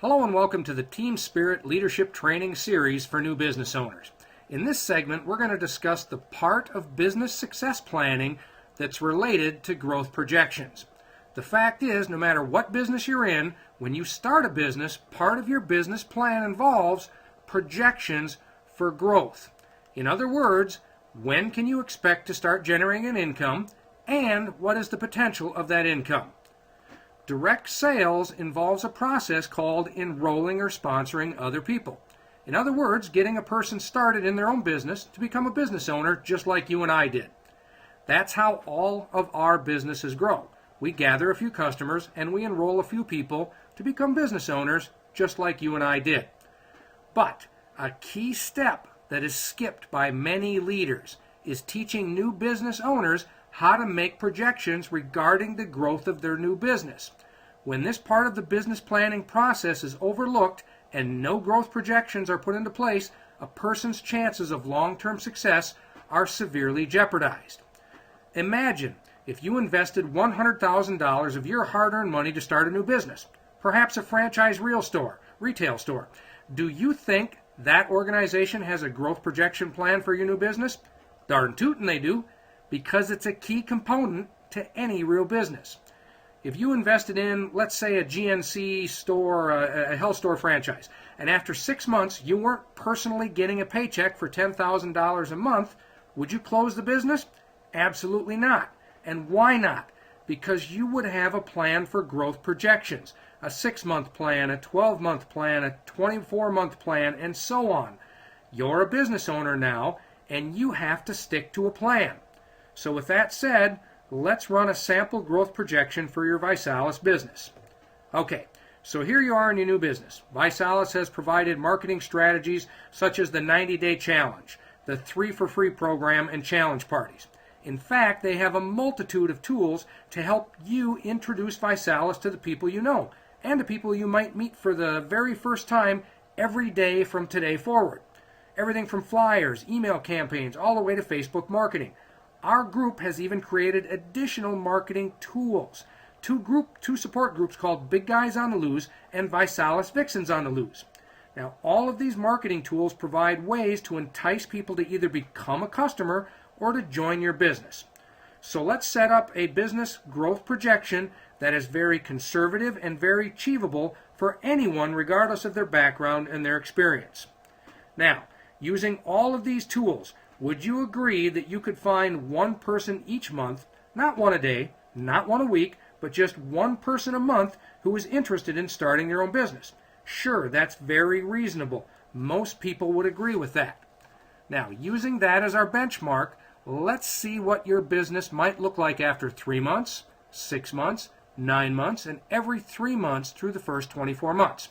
Hello and welcome to the Team Spirit Leadership Training Series for new business owners. In this segment, we're going to discuss the part of business success planning that's related to growth projections. The fact is, no matter what business you're in, when you start a business, part of your business plan involves projections for growth. In other words, when can you expect to start generating an income, and what is the potential of that income? Direct sales involves a process called enrolling or sponsoring other people. In other words, getting a person started in their own business to become a business owner just like you and I did. That's how all of our businesses grow. We gather a few customers and we enroll a few people to become business owners just like you and I did. But a key step that is skipped by many leaders is teaching new business owners how to make projections regarding the growth of their new business. When this part of the business planning process is overlooked and no growth projections are put into place, a person's chances of long-term success are severely jeopardized. Imagine if you invested $100,000 of your hard-earned money to start a new business, perhaps a franchise retail store. Do you think that organization has a growth projection plan for your new business? Darn tootin' they do, because it's a key component to any real business. If you invested in, let's say, a GNC store, a health store franchise, and after 6 months you weren't personally getting a paycheck for $10,000 a month, would you close the business? Absolutely not. And why not? Because you would have a plan for growth projections, a 6-month plan, a 12-month plan, a 24-month plan, and so on. You're a business owner now, and you have to stick to a plan. So with that said, let's run a sample growth projection for your Visalus business. Okay, so here you are in your new business. Visalus has provided marketing strategies such as the 90-day challenge, the 3 for free program, and challenge parties. In fact, they have a multitude of tools to help you introduce Visalus to the people you know and the people you might meet for the very first time every day from today forward. Everything from flyers, email campaigns, all the way to Facebook marketing. Our group has even created additional marketing tools. Two support groups called Big Guys on the Loose and Visalus Vixens on the Loose. Now, all of these marketing tools provide ways to entice people to either become a customer or to join your business. So let's set up a business growth projection that is very conservative and very achievable for anyone regardless of their background and their experience. Now, using all of these tools, would you agree that you could find one person each month, not one a day, not one a week, but just one person a month who is interested in starting their own business? Sure, that's very reasonable. Most people would agree with that. Now, using that as our benchmark, let's see what your business might look like after 3 months, 6 months, 9 months, and every 3 months through the first 24 months.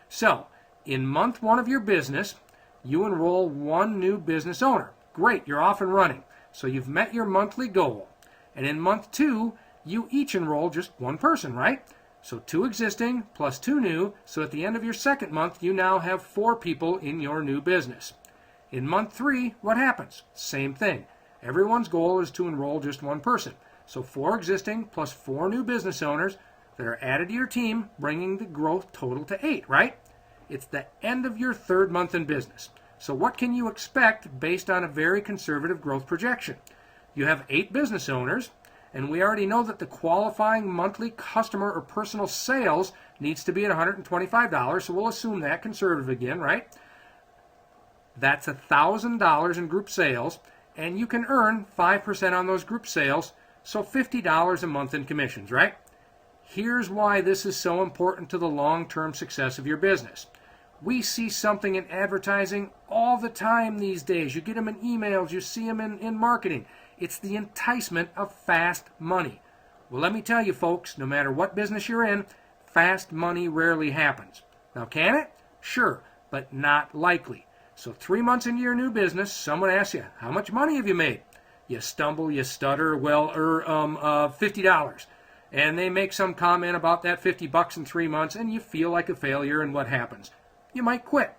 So, in month 1 of your business, you enroll one new business owner. Great, you're off and running. So you've met your monthly goal. And in month 2, you each enroll just one person, right? So 2 existing plus 2 new. So at the end of your second month, you now have 4 people in your new business. In month 3, what happens? Same thing. Everyone's goal is to enroll just one person. So 4 existing plus 4 new business owners that are added to your team, bringing the growth total to 8, right? It's the end of your 3rd month in business. So what can you expect based on a very conservative growth projection? You have 8 business owners, and we already know that the qualifying monthly customer or personal sales needs to be at $125, so we'll assume that conservative again, right? That's $1,000 in group sales, and you can earn 5% on those group sales, so $50 a month in commissions, right? Here's why this is so important to the long-term success of your business. We see something in advertising all the time these days. You get them in emails, you see them in marketing. It's the enticement of fast money. Well, let me tell you folks, no matter what business you're in, fast money rarely happens. Now, can it? Sure, but not likely. So 3 months into your new business, someone asks you, how much money have you made? You stumble, you stutter, $50. And they make some comment about that $50 in 3 months, and you feel like a failure, and what happens? You might quit.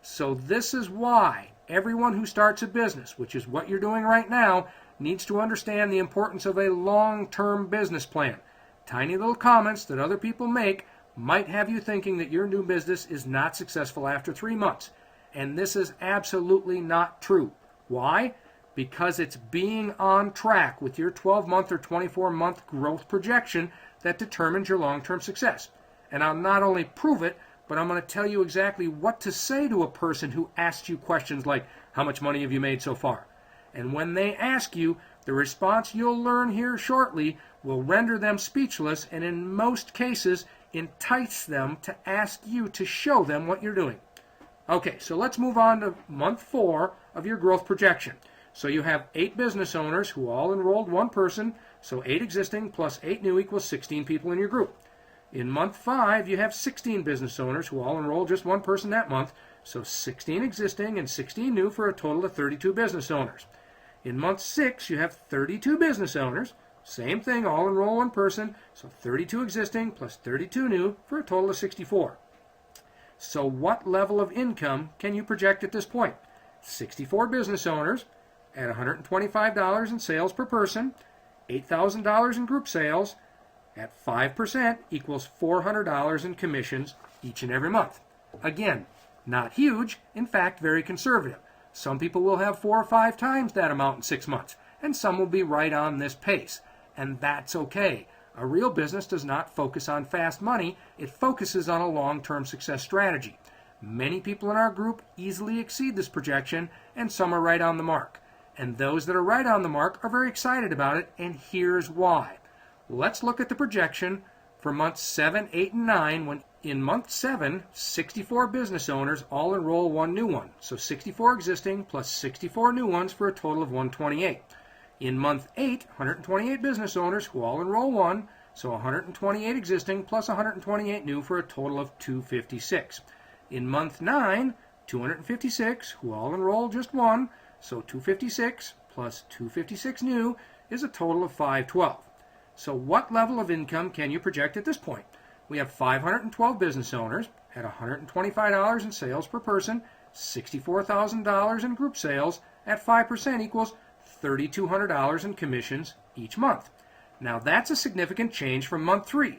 So this is why everyone who starts a business, which is what you're doing right now, needs to understand the importance of a long-term business plan. Tiny little comments that other people make might have you thinking that your new business is not successful after 3 months. And this is absolutely not true. Why? Because it's being on track with your 12-month or 24-month growth projection that determines your long-term success. And I'll not only prove it, but I'm going to tell you exactly what to say to a person who asks you questions like, how much money have you made so far? And when they ask you, the response you'll learn here shortly will render them speechless and in most cases entice them to ask you to show them what you're doing. Okay, so let's move on to month 4 of your growth projection. So you have 8 business owners who all enrolled 1 person, so 8 existing plus 8 new equals 16 people in your group. In month 5, you have 16 business owners who all enrolled just 1 person that month, so 16 existing and 16 new for a total of 32 business owners. In month 6, you have 32 business owners, same thing, all enroll 1 person, so 32 existing plus 32 new for a total of 64. So what level of income can you project at this point? 64 business owners at $125 in sales per person, $8,000 in group sales, at 5% equals $400 in commissions each and every month. Again, not huge, in fact, very conservative. Some people will have 4 or 5 times that amount in 6 months, and some will be right on this pace. And that's okay. A real business does not focus on fast money, it focuses on a long-term success strategy. Many people in our group easily exceed this projection, and some are right on the mark. And those that are right on the mark are very excited about it, and here's why. Let's look at the projection for months 7, 8, and 9, when in month 7, 64 business owners all enroll 1 new one. So 64 existing plus 64 new ones for a total of 128. In month 8, 128 business owners who all enroll 1, so 128 existing plus 128 new for a total of 256. In month 9, 256 who all enroll just 1, so 256 plus 256 new is a total of 512. So what level of income can you project at this point? We have 512 business owners at $125 in sales per person, $64,000 in group sales, at 5% equals $3,200 in commissions each month. Now that's a significant change from month 3.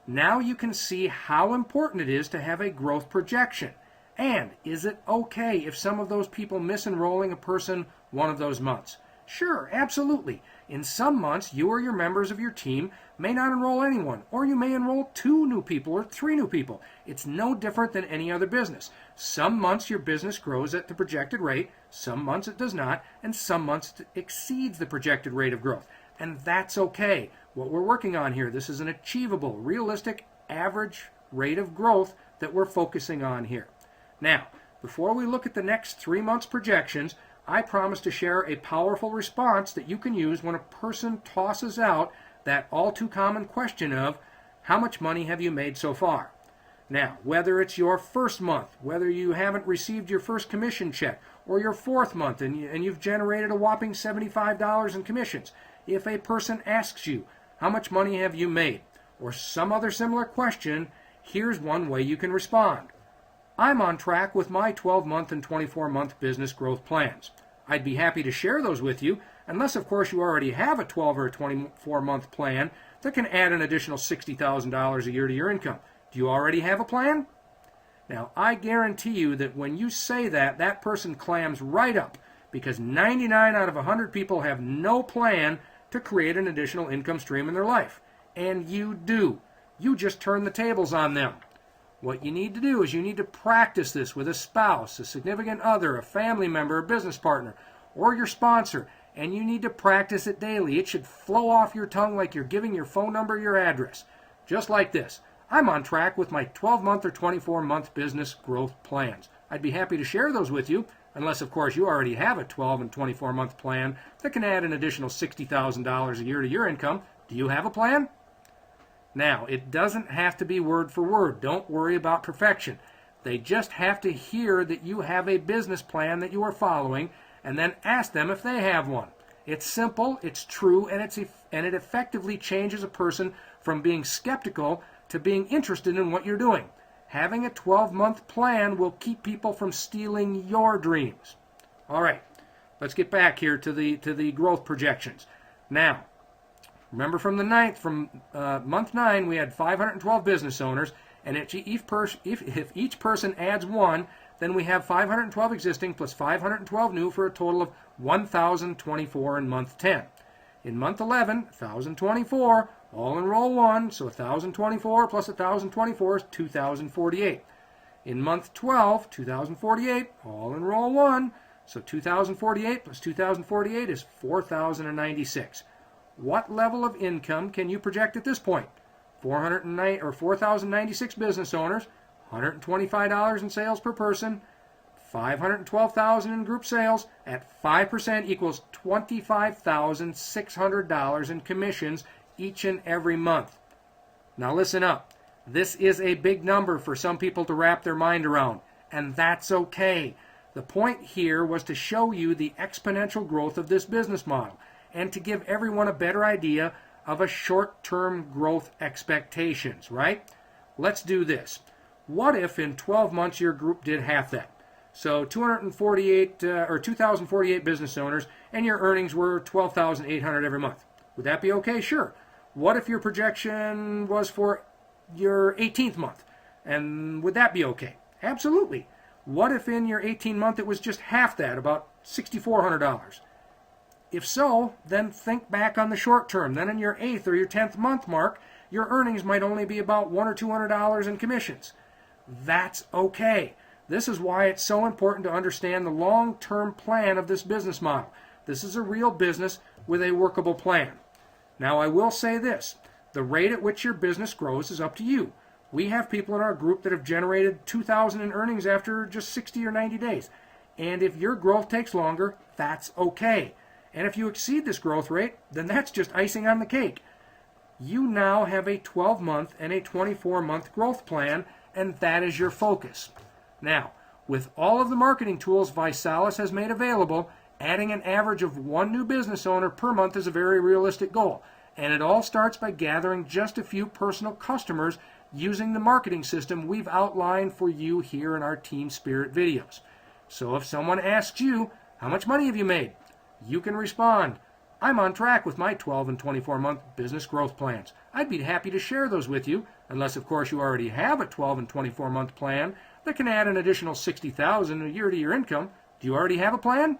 Now you can see how important it is to have a growth projection. And is it okay if some of those people miss enrolling a person one of those months? Sure, absolutely. In some months, you or your members of your team may not enroll anyone, or you may enroll 2 new people or 3 new people. It's no different than any other business. Some months your business grows at the projected rate, some months it does not, and some months it exceeds the projected rate of growth. And that's okay. What we're working on here, this is an achievable, realistic, average rate of growth that we're focusing on here. Now, before we look at the next 3 months projections, I promise to share a powerful response that you can use when a person tosses out that all too common question of, how much money have you made so far? Now, whether it's your first month, whether you haven't received your first commission check, or your 4th month and you've generated a whopping $75 in commissions, if a person asks you, how much money have you made? Or some other similar question, here's one way you can respond. I'm on track with my 12-month and 24-month business growth plans. I'd be happy to share those with you, unless of course you already have a 12 or a 24-month plan that can add an additional $60,000 a year to your income. Do you already have a plan? Now, I guarantee you that when you say that, that person clams right up, because 99 out of 100 people have no plan to create an additional income stream in their life. And you do. You just turn the tables on them. What you need to do is you need to practice this with a spouse, a significant other, a family member, a business partner, or your sponsor, and you need to practice it daily. It should flow off your tongue like you're giving your phone number, your address. Just like this. I'm on track with my 12-month or 24-month business growth plans. I'd be happy to share those with you, unless of course you already have a 12 and 24-month plan that can add an additional $60,000 a year to your income. Do you have a plan? Now, it doesn't have to be word for word. Don't worry about perfection. They just have to hear that you have a business plan that you are following, and then ask them if they have one. It's simple, it's true, and it effectively changes a person from being skeptical to being interested in what you're doing. Having a 12-month plan will keep people from stealing your dreams. All right, let's get back here to the growth projections. Now, remember from month 9, we had 512 business owners And if each person adds 1, then we have 512 existing plus 512 new for a total of 1,024 in month 10. In month 11, 1,024, all enroll 1, so 1,024 plus 1,024 is 2,048. In month 12, 2,048, all enroll 1, so 2,048 plus 2,048 is 4,096. What level of income can you project at this point? 4,096 business owners, $125 in sales per person, $512,000 in group sales at 5% equals $25,600 in commissions each and every month. Now listen up. This is a big number for some people to wrap their mind around, and that's okay. The point here was to show you the exponential growth of this business model and to give everyone a better idea of a short-term growth expectations, right? Let's do this. What if in 12 months your group did half that? So 2,048 business owners, and your earnings were $12,800 every month. Would that be okay? Sure. What if your projection was for your 18th month? And would that be okay? Absolutely. What if in your 18th month it was just half that, about $6,400? If so, then think back on the short term. Then in your 8th or your 10th month mark, your earnings might only be about $100 or $200 in commissions. That's okay. This is why it's so important to understand the long-term plan of this business model. This is a real business with a workable plan. Now, I will say this. The rate at which your business grows is up to you. We have people in our group that have generated $2,000 in earnings after just 60 or 90 days. And if your growth takes longer, that's okay. And if you exceed this growth rate, then that's just icing on the cake. You now have a 12-month and a 24-month growth plan, and that is your focus. Now, with all of the marketing tools Visalus has made available, adding an average of 1 new business owner per month is a very realistic goal. And it all starts by gathering just a few personal customers using the marketing system we've outlined for you here in our Team Spirit videos. So if someone asks you, how much money have you made? You can respond, I'm on track with my 12 and 24-month business growth plans. I'd be happy to share those with you, unless of course you already have a 12 and 24-month plan that can add an additional $60,000 a year to your income. Do you already have a plan?